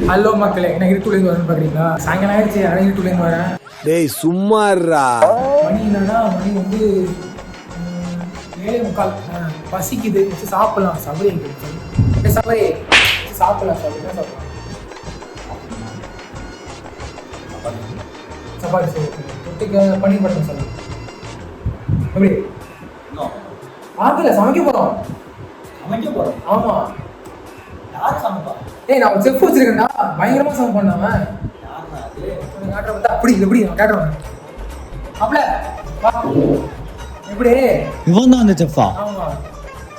Hello மக்களே, என்ன இருட்டுலேருந்து வரேன்னு பார்க்குறீங்களா? சாயங்காலம் ஆயிடுச்சு, ஆனால் இருட்டுலேருந்து வரேன். டேய் சும்மாறா. மணி என்னன்னா, மணி வந்து 7:45. பசிக்குது, சாப்பிடலாம். சபரி சபரி சாப்பிடலாம். சார் என்ன சாப்பிடலாம்? சப்பாத்தி தொட்டுக்க பன்னீர் பட்டர் மசாலா. எப்படி ஆகல? சமைக்க போகிறோம். ஆமாம். யார் சமைப்பா? ஏய், நான் செஃப் வச்சிருக்கேன்டா, பயங்கரமா சமைப்பேன் பண்ணாம. அப்படி எப்படி கேட்டுறேன். அப்பல எப்படி இவன் தான் அந்த செஃப்பா? ஆமா.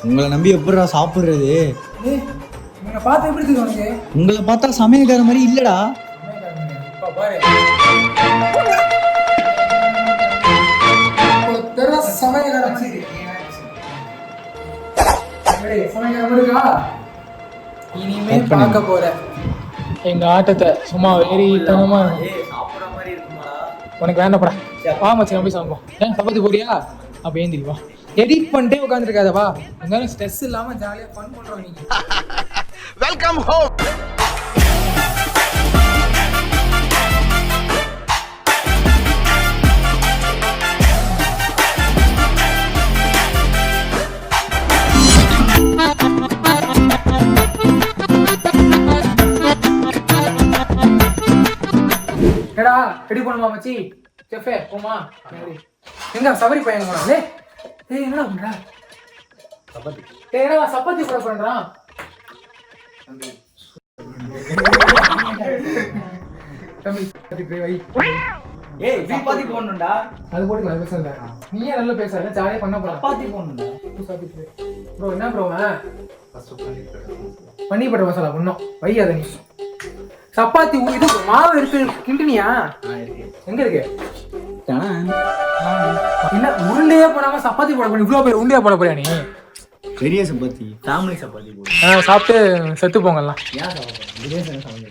உங்களை நம்பி எப்படிடா சாப்பிடுறது? உங்களை பார்த்து எப்படி தெரியும் உனக்கு? உங்களை பார்த்தா சமையல்கார மாதிரி இல்லடா. பாரு சமையல்கார மாதிரி இருக்கா? இனிமே பார்க்க போற எங்க ஆட்டத்தை சும்மா வெறித்தனமா. உனக்கு வேண்டாப்படா, வா மச்சி நம்ம போய் சமைப்போம். ஏன் சப்பாத்தி போடியா? அப்ப ஏந்திரி வா. எடிட் பண்ணிட்டே உட்காந்துருக்காத, வா. எங்காலும் ஸ்ட்ரெஸ் இல்லாம ஜாலியா ஃபன் பண்றோம் நீங்க. Welcome home. ஏடா ரெடி பண்ணுமா மச்சி? செஃபே போமா. எங்க சபரி பையன் போனா? ஏய் என்னடா பண்ற? சப்பாத்தி. ஏய் என்னடா சப்பாத்தி கூட பண்றான்? தம்பி சப்பாத்தி வை. ஏய் சப்பாத்தி போடணும்டா. அது போட்டுக்கலாம், பேசல. நீயே நல்லா பேசல, ஜாலியா பண்ண போறா. சப்பாத்தி போடணும்டா. ப்ரோ என்ன ப்ரோ? பன்னீர் பட்டர் மசாலா பண்ணோம். வை அத நீ. சப்பாத்தி இது மாவு இருக்கு, கிண்டினியா? எங்க இருக்கு? என்ன உருண்டையே போடாம சப்பாத்தி போட போறீங்க? இவ்வளவு பேர் உருண்டையா போட போறியா நீ? பெரிய சப்பாத்தி, ஃபேமிலி சப்பாத்தி போடு. சாப்பிட்டு செத்து போங்கலாம்.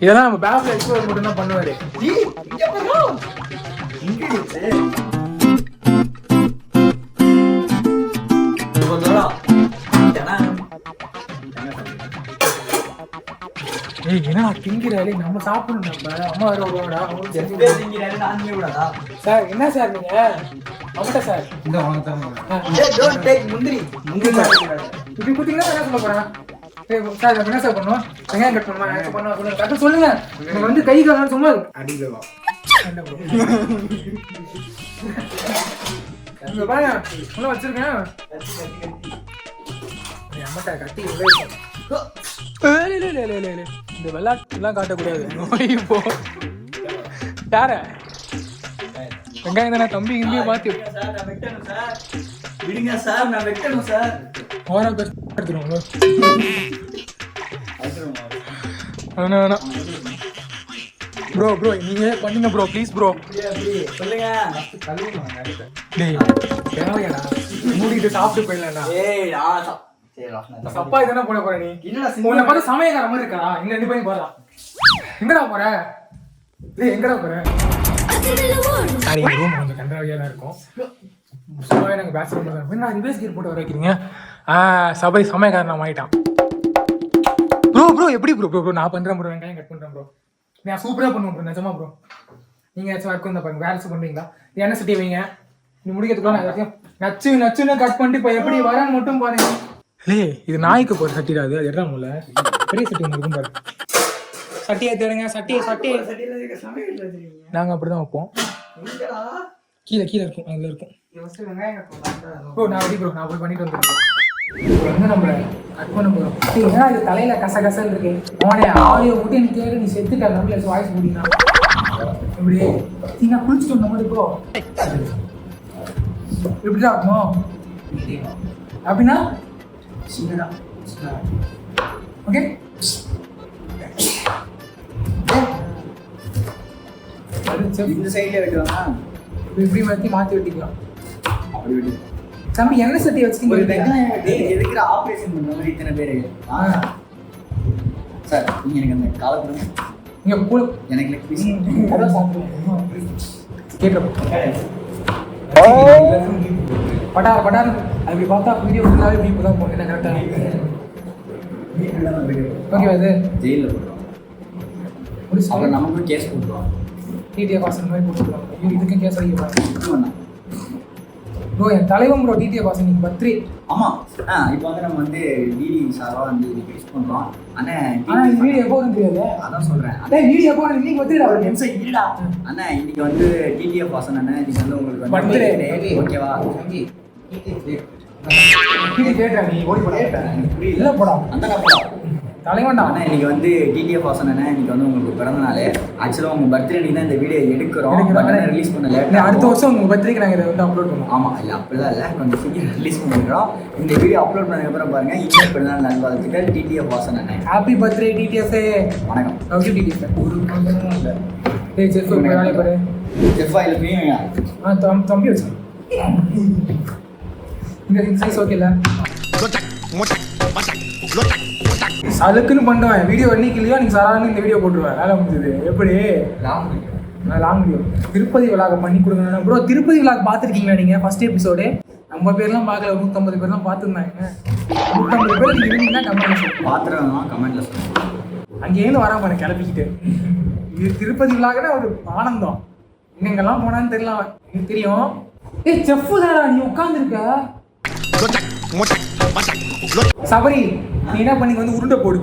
இதெல்லாம் நம்ம பேக்ல எக்ஸ்ப்ளோர் மட்டும் தான் பண்ணுவாரு. ஏய் என்னடா திங்கிறாளே, நம்ம சாப்பிடணும். நம்ம அம்மா வேற வருவாடா. சார் என்ன சார் நீங்க? அவட்ட சார் இந்த முந்திரி இப்படி குத்திங்கன்னா என்ன சொல்ல போறேன்? சார் என்ன சார் பண்ணுவோம்? வெங்காயம் கட் பண்ணுமா? என்ன பண்ணுவா சொல்லுங்க, கரெக்டாக சொல்லுங்க. எனக்கு வந்து கை காலம் சும்மா அடிக்கல வா. என்ன ப்ரோ இங்க பாருங்க, உள்ள வச்சிருக்கேன். அம்மாட்டா கட்டி இந்த வெள்ளாட்டுலாம் காட்டக்கூடாது. இப்போ யார வெங்காயம் தானே தம்பி? இங்கேயே மாத்தி விடுங்க சார், நான் வெட்டணும் சார். ஓரா பேச எடுத்துருவோம். வேணாம் ப்ரோ ப்ரோ நீங்க பண்ணுங்க ப்ரோ, ப்ளீஸ் ப்ரோ. சொல்லுங்க. டேய் தேவையாடா, மூடிட்டு சாப்பிட்டு போயிடலாம்டா. ஏய் சப்பாத்தி தானே போட போற நீ? உன்னை பார்த்து சமையல்கார மாதிரி இருக்கா? இங்க ரெண்டு பேரும் போறா. எங்கடா போற? டேய் எங்கடா போற? சாரி, எங்க ரூம் கொஞ்சம் கண்டராவியா தான் இருக்கும். சும்மாவே நாங்கள் பேசுகிற மாதிரி தான். என்ன ரிவர்ஸ் கியர் போட்டு வர வைக்கிறீங்க? சபரி சமயக்காரன் ஆகிட்டான். ப்ரோ எப்படி ப்ரோ நான் பண்ணுறேன் ப்ரோ, வெங்காயம் கட் பண்ணுறேன் ப்ரோ. நான் சூப்பராக பண்ணுவேன் ப்ரோ, நிஜமா ப்ரோ. நீங்கள் ஏதாச்சும் ஒர்க் வந்து பாருங்க, வேலை பண்ணுறீங்களா? என்ன சட்டி வைங்க, நீ முடிக்கிறதுக்குள்ள நான் ஏதாச்சும் நச்சுன்னு கட் பண்ணிட்டு இப்போ எப்படி வரேன்னு மட்டும் பாருங்க. இல்லையே இது நாய்க்கு போகிற சட்டிடாது, அது எல்லாம் முல்ல பெரிய சட்டி ஒன்று இருக்கும் பாரு. சட்டியை தேடுங்க, சட்டியை நாங்கள் அப்படி தான் வைப்போம். கீழே இருக்கும், அதில் இருக்கும் ப்ரோ. நான் ரெடி ப்ரோ, நான் போய் பண்ணிட்டு வந்துடுறேன். எங்கே நம்ம கட் பண்ண போகிறோம்? ஏன்னா இது தலையில் கசகசல் இருக்கு. அவனே ஆடியோ விட்டு எனக்கு கேட்க நீ செத்துட்ட நம்மள வாய்ஸ் முடியும்னா இப்படி நீங்கள் குளிச்சுட்டு வந்த மாதிரி ப்ரோ. இப்படிதான் இருக்கணும் அப்படின்னா ஓகே. இந்த சைடுல வைக்கிறோமா? இப்படி மாற்றி வெட்டிக்கலாம். அப்படி வெட்டி தம்பி என்ன சட்டி வச்சுக்கிங்க? எதுக்குற ஆப்ரேஷன் பண்ண மாதிரி இத்தனை பேரு சார்? நீங்க எனக்கு அந்த காலத்துல நீங்க கூட எனக்கு லெக் பீஸ் அதான் சாப்பிடுவோம். கேட்கறப்ப பட்டார் அப்படி பார்த்தா வீடியோ ஃபுல்லாகவே இப்படி இப்போ தான் போகணும். என்ன கரெக்டாக ஓகே அது ஜெயிலில் போடுறோம். அப்புறம் நமக்கு கேஸ் போட்டுருவாங்க. டிடிஎஃப் வாசன் மாதிரி போட்டுருவாங்க. ஐயோ இதுக்கும் கேஸ் அடிக்க ப்ரோ என் தலைவன் ப்ரோ டிடிஎஃப் வாசன் நீங்கள் பர்த்டே. ஆமாம். இப்போ வந்து நம்ம வந்து டிடி சாராக வந்து இதுக்கு யூஸ் பண்ணுறோம். ஆனால் இந்த வீடியோ எப்போ வந்து தெரியாது. அதான் சொல்கிறேன். அதே வீடியோ எப்போ இன்னைக்கு பர்த்டே ஒரு நிமிஷம் இல்லடா அண்ணா. இன்னைக்கு வந்து டிடிஎஃப் வாசன் அண்ணா இன்னைக்கு வந்து உங்களுக்கு பர்த்டே ஓகேவா? கேட்டேன் நீ ஓடி போட புரியல போடா அந்த போடா தலைவன்டா. ஆனால் இன்னைக்கு வந்து டிடிஎஃப் வாசன் அண்ணா இன்னைக்கு வந்து உங்களுக்கு பிறந்த நாள். ஆக்சுவலாக உங்கள் பர்த்டே அன்னைக்கு தான் இந்த வீடியோ எடுக்கிறோம். பட் ரிலீஸ் பண்ணல. அடுத்த வருஷம் உங்கள் பர்த்டேக்கு நாங்கள் இதை வந்து அப்லோட் பண்ணுவோம். ஆமாம் இல்லை அப்படிலாம் இல்லை, கொஞ்சம் சீக்கிரம் ரிலீஸ் பண்ணிக்கிறோம். இந்த வீடியோ அப்லோட் பண்ணதுக்கப்புறம் பாருங்கள் இன்னும் பிறந்தநாள் நல்வாழ்த்துக்கள் டிடிஎஃப் வாசன் அண்ணா. Happy birthday TTF. வணக்கம். ஓகே டிடிஎஃப் ஒரு இல்லை டேய் செஃப் வேலை பாரு. செஃப் ஆயில் போய் தம்பி வச்சு இந்த சைஸ் ஓகே இல்லை சலுக்குன்னு பண்ணுவேன். வீடியோ என்னைக்கு இல்லையோ நீங்கள் சாதாரண இந்த வீடியோ போட்டுருவேன். வேலை முடிஞ்சது. எப்படி லாங் வீடியோ திருப்பதி விழாக பண்ணி கொடுங்க ப்ரோ. திருப்பதி விழாக் பார்த்துருக்கீங்களா நீங்கள்? ஃபர்ஸ்ட் எபிசோடு நம்ம பேர்லாம் பார்க்கல. 150 பேர் தான் பார்த்துருந்தாங்க. 150 பேர் நீங்கள் இருந்தீங்கன்னா கமெண்ட் பார்த்துருவோம். கமெண்ட்டில் சொல்லுங்கள். அங்கேயிருந்து வராம பாருங்க கிளப்பிக்கிட்டு. இது திருப்பதி விழாக்குன்னா ஒரு ஆனந்தம். எங்கெங்கெல்லாம் போனான்னு தெரியல எனக்கு தெரியும். ஏய் செஃப் தானடா நீ உட்காந்துருக்க. சபரி நீ என்ன பண்ணி வந்து உருண்டை போடு.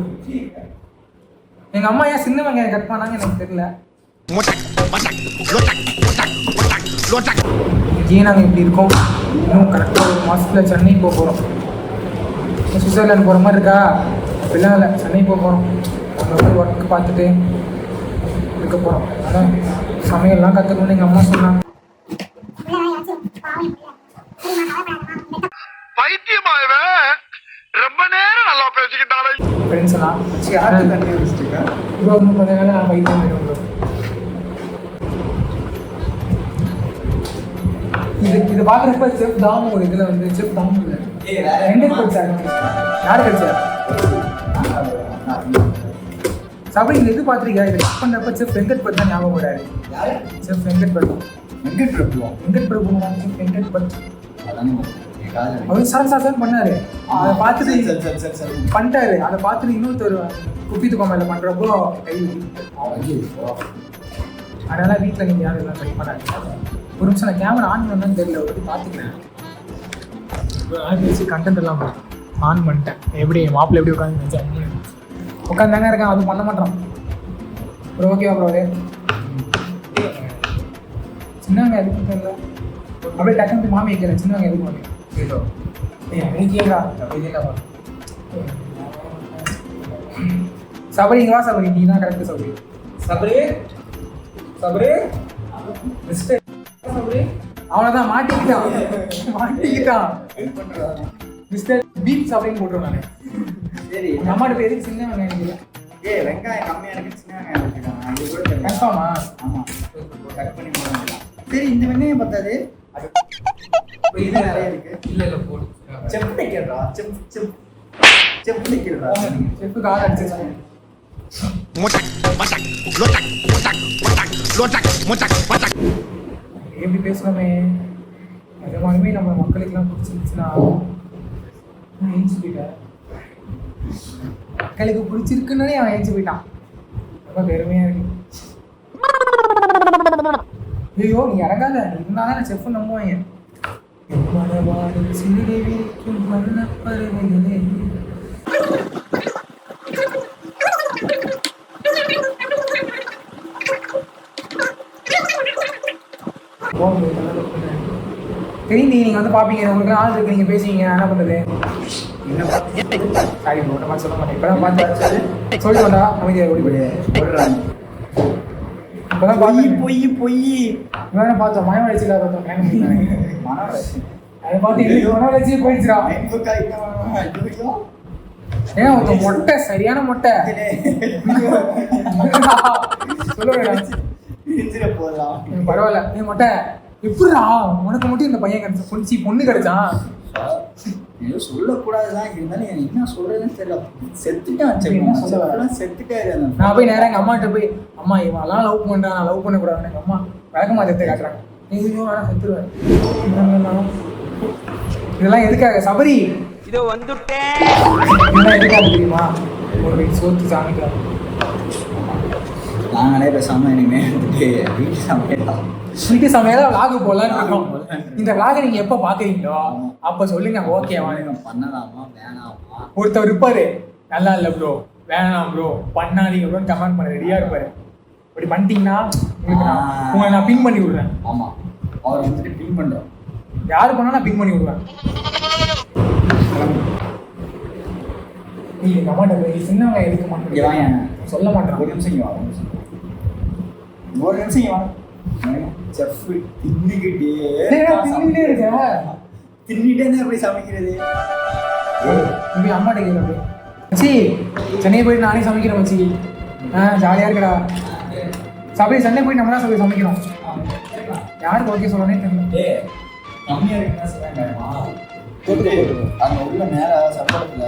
எங்க அம்மா ஏன் சின்ன வெங்காயம் கட் பண்ணாங்க எனக்கு தெரியல. ஏன் நாங்கள் இப்படி இருக்கோம்? இன்னும் கரெக்டாக ஒரு மாதத்தில் சென்னை போக போகிறோம். சுவிட்சர்லாந்து போகிற மாதிரி இருக்கா? அப்படிலாம் இல்லை, சென்னை போக போகிறோம். அங்கே போய் ஒர்க் பார்த்துட்டு இருக்க போகிறோம். அதான் சமையல்லாம் கற்றுக்கணும்னு எங்கள் அம்மா சொன்னாங்க. ரொம்ப நேரம் நல்லா பேசிக்கிட்டாலே ஃப்ரெண்ட்ஸ் எல்லாம் இன்னும் கொஞ்ச நேரம் நான் பைத்தியம் ஆகிடும். இது பார்க்குறப்ப செஃப் தாமு ஒரு இதில் வந்து செஃப் தாமு இல்லை வெங்கட் படிச்சார். யார் படிச்சார்? சபரி இந்த இது பார்த்துருக்கியா? இது கட் பண்ணுறப்ப செஃப் வெங்கட் பட் தான் ஞாபகம் வராரு. செஃப் வெங்கட் பட். வெங்கட் பிரபு. வெங்கட் பிரபு செஃப் வெங்கட் பட் அவர் சார் பண்ணாரு. அதை பார்த்துட்டு பண்ணிட்டாரு. அதை பார்த்துட்டு இன்னொருத்தர் குப்பி துக்கமையில பண்றப்போ கை அதனால வீட்டில் நீங்கள் யாரும் எல்லாம் ட்ரை பண்ணாங்க. ஒரு நிமிஷம் நான் கேமரா ஆன் பண்ணான்னு தெரியல. ஒரு பார்த்துக்கிறேன். ஆன் வச்சு கண்டென்ட் எல்லாம் ஆன் பண்ணிட்டேன். எப்படி மாப்பிள்ளை எப்படி உட்காந்து உட்காந்தாங்க இருக்கான். அது பண்ண மாட்டான். ஒரு ஓகேவா ப்ரோ? சின்னவங்க எதுக்கு தெரியல. அப்படியே டக்குனு மாமி வைக்கிறேன். சின்னவங்க எதுக்கு மாமி சபரி இங்க வா. சபரி நீ தான் கரெக்ட். சபரி சபரி சபரி சபரி அவனதான் மாட்டிக்கிட்டான். மிஸ்டர் பீப் சபரின்னு போட்டுருவேன் நானு. சரி எங்க அம்மாட்ட பேர் எதுக்கு சின்ன வெங்காயம் நினைக்கிறேன். வெங்காயம் கம்மியாக எனக்கு சின்ன வெங்காயம் வச்சுக்கலாம். இது கூட கன்ஃபார்மா? ஆமாம் கட் பண்ணி போடலாம். சரி இந்த வெங்காயம் பத்தாது. இது நிறைய இருக்கு. இல்ல போடு. செப் நிக்கிறா. செப் நிக்கிறா. செப்பு கால் அடிச்சிருக்காங்க. எப்படி பேசுறோமே அது மாதிரிமே நம்ம மக்களுக்கெல்லாம் பிடிச்சிருச்சுன்னா ஏஞ்சி போயிட்டேன். மக்களுக்கு பிடிச்சிருக்குன்னு அவன் ஏஞ்சி போயிட்டான். ரொம்ப பெருமையா இருக்கு. ஐயோ நீ இறங்காத. இருந்தாதான் நான் செஃப் நம்புவேன். சிறுகை விரிக்கும் மன்னப்பருவைகளே. தெரியும் நீங்க வந்து பாப்பீங்க. உங்களுக்கு ஆள் இருக்கு, நீங்க பேசுவீங்க. என்ன பண்றது? சாரி ப்ரோ, நான் சொல்ல மாட்டேன். இப்பதான் பார்த்து சொல்லிட்டோம்டா. அமைதியாக ஓடி போய் இப்பதான் பொய் இவனை பார்த்தோம். மன வளர்ச்சியில் பார்த்தோம். அதை பார்த்து மன வளர்ச்சியே போயிடுச்சுடா. ஏன் ஒருத்தன் மொட்டை, சரியான மொட்டை. பரவாயில்ல. நீ மொட்டை எப்படிடா உனக்கு மட்டும் இந்த பையன் கிடைச்சா பொண்ணு கிடைச்சான்? சொல்லக்கூடாதுதான். இருந்தாலும் என்ன சொல்றதுன்னு தெரியல. செத்துட்டாரு. நான் போய் நேரம் எங்க அம்மாட்ட போய் அம்மா இவெல்லாம் லவ் பண்றான், நான் லவ் பண்ணக்கூடாதுன்னு எங்க அம்மா விளக்கமா எடுத்து காட்டுறாங்க. நீங்களும் வேணா செத்துருவேன். இதெல்லாம் எதுக்காக சபரி? இதோ வந்துட்டேன். இதெல்லாம் எதுக்காக தெரியுமா? ஒரு சோத்து சாமிக்கலாம். நாங்களே பேசாமல் இனிமே வந்துட்டு வீட்டு சமையலாம் வீட்டு சமையல vlog போடலாம்னு இருக்கோம். இந்த vlog நீங்க எப்ப பாக்குறீங்களோ அப்ப சொல்லுங்க ஓகேவா பண்ணலாமா வேணாமா. ஒருத்தர் இருப்பாரு நல்லா இல்ல ப்ரோ வேணாம் ப்ரோ பண்ணாதீங்க ப்ரோன்னு கமெண்ட் பண்ண ரெடியா இருப்பாரு. இப்படி பண்ணிட்டீங்கன்னா உங்களை நான் பின் பண்ணி விடுறேன். ஆமா அவர் வந்துட்டு பின் பண்றோம். யாரு பண்ணா நான் பின் பண்ணி விடுவேன். நீ எங்க அம்மாட்ட போய் சின்னவங்க எடுக்க மாட்டேன் சொல்ல மாட்டேன். ஒரு நிமிஷம் இங்க வா, ஒரு நிமிஷம் இங்க வா. செஃப் தின்னுக்கிட்டே இருக்க தின்னுட்டே இருந்தா எப்படி சமைக்கிறது? இப்படி அம்மாட்ட கேட்க மச்சி சென்னை போயிட்டு நானே சமைக்கிறேன் மச்சி. ஜாலியா இருக்கடா. சபை சென்னை போய் நம்ம தான் சபை சமைக்கிறோம். யாருக்கு ஓகே சொல்லனே தெரியல. கம்மியா இருக்குன்னா சொல்றாங்கம்மா. அங்க உள்ள மேல சம்பளத்துல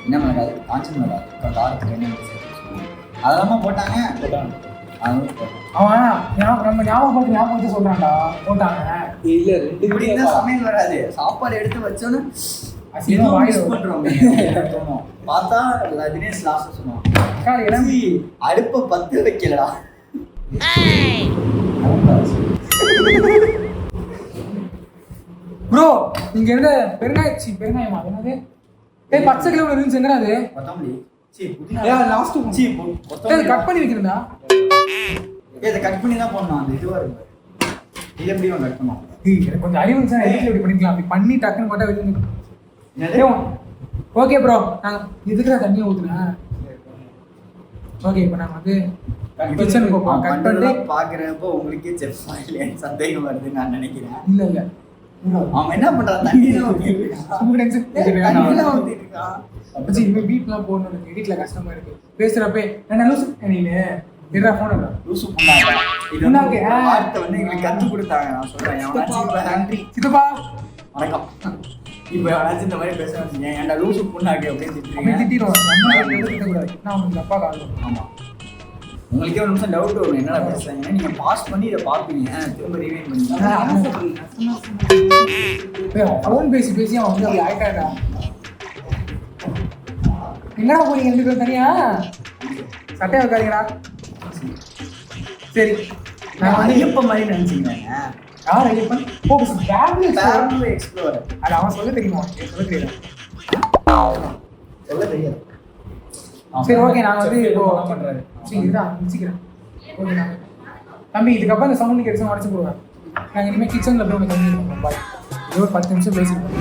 என்ன பண்ணாது காஞ்சன் மேல காரத்துக்கு என்ன அதெல்லாம் போட்டாங்க. அவன் நம்ம ஞாபகப்படுத்தி சொல்றான்டா போட்டாங்க. இல்ல 2 மணி தான் சமையல் வராது. சாப்பாடு எடுத்து வச்சோன்னு அசிங்கமா வாயில பண்றோம். பார்த்தா தினேஷ் லாஸ்ட் சொன்னான் அடுப்ப 10 வைக்கலடா. ப்ரோ இங்க இருந்த பெருங்காயமா என்னது பச்சை கிலோல இருந்துச்சு என்னடா அது கொத்தமல்லி லாஸ்ட் கட் பண்ணி வைக்கிறதா? இதை கட் பண்ணி தான் போடணும். அந்த இதுவா இருக்கு இது எப்படி கட் பண்ணுவோம்? எனக்கு கொஞ்சம் அறிவு இருந்துச்சு எடிட்ல இப்படி பண்ணிக்கலாம். அப்படி பண்ணி டக்குன்னு போட்டா வெளியே ஓகே ப்ரோ நாங்கள் இதுக்கு தான் தண்ணியை ஊற்றுனேன். ஓகே இப்போ நாங்கள் வந்து கிச்சனுக்கு போப்போம். கட் பண்ணி பார்க்குறப்போ உங்களுக்கே செஃப் இல்லைன்னு சந்தேகம் வருதுன்னு நான் நினைக்கிறேன். இல்லை இல்லை அவன் என்ன பண்ணுறான்? தண்ணியெல்லாம் வீட்லாம் போடணும். எடிட்ல கஷ்டமா இருக்கு. பேசுறப்ப என்ன லூசு நீனு இதா போன் லூசு புண்ணாக்கு வார்த்தை வந்து எங்களுக்கு கற்றுக் கொடுத்தாங்க. நான் சொல்றேன் நன்றி சித்தப்பா வணக்கம். இப்போ யாராச்சும் இந்த மாதிரி பேச வச்சுங்க ஏன்டா லூசு புண்ணாக்கு அப்படின்னு திட்டிடுவோம். நான் உங்களுக்கு அப்பா காணும். ஆமாம் உங்களுக்கே ஒரு நிமிஷம் டவுட் வரும் என்னடா பேசுறாங்க. நீங்க பாஸ் பண்ணி இதை பார்ப்பீங்க திரும்ப ரிவைண்ட் பண்ணி ஃபோன் பேசி பேசி அவன் வந்து அப்படி ஆயிட்டாடா. எங்கடா போறீங்க 2 பேரும் தனியா? சட்டையை வைக்காதீங்கடா. சரி நான் வந்து ஐயப்ப மாதிரி நினைச்சிங்க. யார் ஐயப்பன்? Pablo explorer. அது அவன் சொல்ல தெரியுமா? சொல்ல தெரியாது. சொல்ல தெரியாது. சரி ஓகே நான் வந்து இப்போ பண்றாரு. சரி இதுதான் முடிச்சுக்கிறேன். ஓகே நான் தம்பி இதுக்கப்புறம் இந்த சவுண்டுக்கு எடுத்து உடச்சு போடுவேன். நாங்கள் இனிமேல் கிச்சனில் போய் தண்ணி இருக்கோம். பாய். ஒரு 10 நிமிஷம் பேசிடுவோம்.